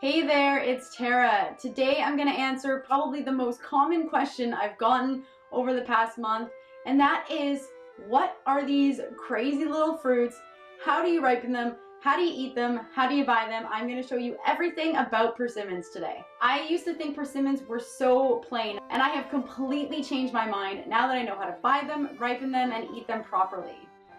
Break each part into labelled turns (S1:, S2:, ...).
S1: Hey there, it's Tara. Today I'm going to answer probably the most common question I've gotten over the past month, and that is, what are these crazy little fruits? How do you ripen them? How do you eat them? How do you buy them? I'm going to show you everything about persimmons today. I used to think persimmons were so plain, and I have completely changed my mind now that I know how to buy them, ripen them, and eat them properly.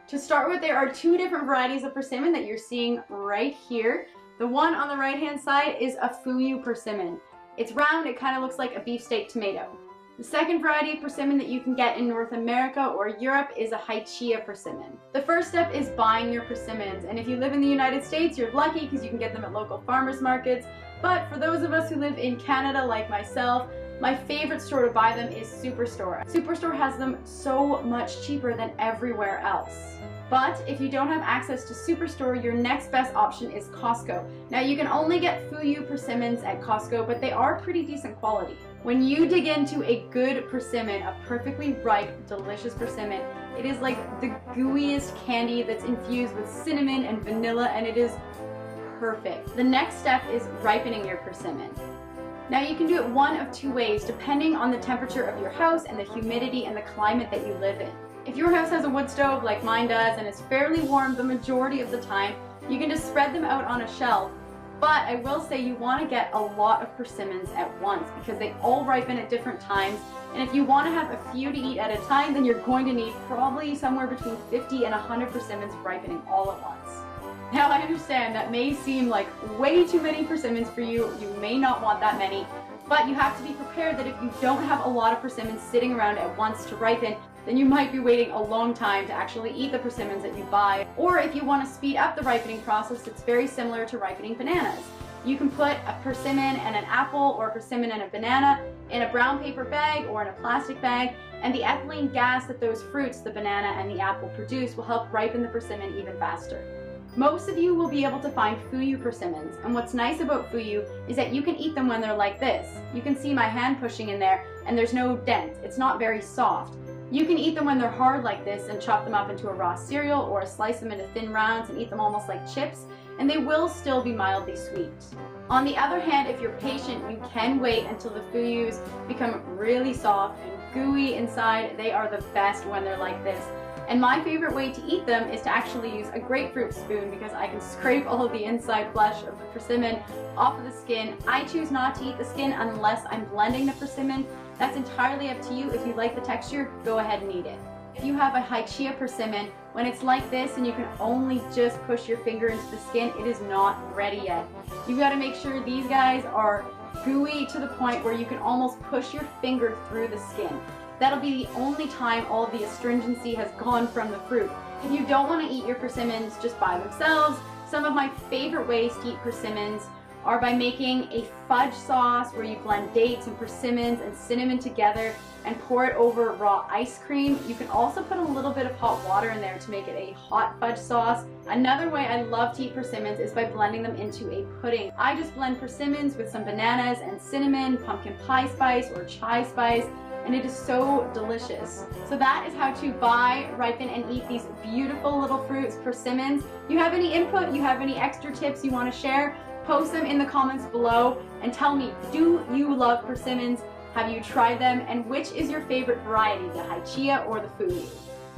S1: To start with, there are two different varieties of persimmon that you're seeing right here. The one on the right hand side is a Fuyu persimmon. It's round, it kind of looks like a beefsteak tomato. The second variety of persimmon that you can get in North America or Europe is a Hachiya persimmon. The first step is buying your persimmons, and if you live in the United States, you're lucky because you can get them at local farmers markets. But for those of us who live in Canada like myself, my favorite store to buy them is Superstore. Superstore has them so much cheaper than everywhere else. But if you don't have access to Superstore, your next best option is Costco. Now you can only get Fuyu persimmons at Costco, but they are pretty decent quality. When you dig into a good persimmon, a perfectly ripe, delicious persimmon, it is like the gooeyest candy that's infused with cinnamon and vanilla, and it is perfect. The next step is ripening your persimmon. Now you can do it one of two ways, depending on the temperature of your house and the humidity and the climate that you live in. If your house has a wood stove like mine does and is fairly warm the majority of the time, you can just spread them out on a shelf. But I will say you want to get a lot of persimmons at once because they all ripen at different times. And if you want to have a few to eat at a time, then you're going to need probably somewhere between 50 and 100 persimmons ripening all at once. Now I understand that may seem like way too many persimmons for you. You may not want that many, but you have to be prepared that if you don't have a lot of persimmons sitting around at once to ripen, then you might be waiting a long time to actually eat the persimmons that you buy. Or if you want to speed up the ripening process, it's very similar to ripening bananas. You can put a persimmon and an apple or a persimmon and a banana in a brown paper bag or in a plastic bag, and the ethylene gas that those fruits, the banana and the apple, produce will help ripen the persimmon even faster. Most of you will be able to find Fuyu persimmons, and what's nice about Fuyu is that you can eat them when they're like this. You can see my hand pushing in there and there's no dent. It's not very soft. You can eat them when they're hard like this and chop them up into a raw cereal or slice them into thin rounds and eat them almost like chips, and they will still be mildly sweet. On the other hand, if you're patient, you can wait until the Fuyus become really soft and gooey inside. They are the best when they're like this. And my favorite way to eat them is to actually use a grapefruit spoon because I can scrape all of the inside flesh of the persimmon off of the skin. I choose not to eat the skin unless I'm blending the persimmon. That's entirely up to you. If you like the texture, go ahead and eat it. If you have a Hachiya persimmon, when it's like this and you can only just push your finger into the skin, it is not ready yet. You've got to make sure these guys are gooey to the point where you can almost push your finger through the skin. That'll be the only time all of the astringency has gone from the fruit. If you don't want to eat your persimmons just by themselves, some of my favorite ways to eat persimmons are by making a fudge sauce where you blend dates and persimmons and cinnamon together and pour it over raw ice cream. You can also put a little bit of hot water in there to make it a hot fudge sauce. Another way I love to eat persimmons is by blending them into a pudding. I just blend persimmons with some bananas and cinnamon, pumpkin pie spice, or chai spice, and it is so delicious. So that is how to buy, ripen, and eat these beautiful little fruits, persimmons. If you have any input, you have any extra tips you want to share, post them in the comments below and tell me, do you love persimmons? Have you tried them? And which is your favorite variety, the Hachiya or the Fuyu?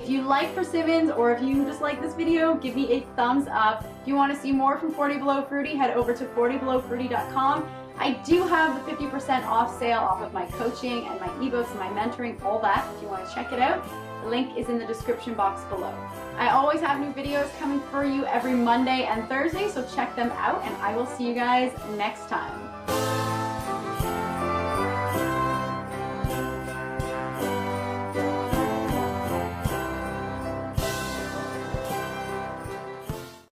S1: If you like persimmons or if you just like this video, give me a thumbs up. If you want to see more from 40BelowFruity, head over to 40BelowFruity.com. I do have the 50% off sale off of my coaching and my ebooks and my mentoring, all that. If you want to check it out, the link is in the description box below. I always have new videos coming for you every Monday and Thursday, so check them out, and I will see you guys next time.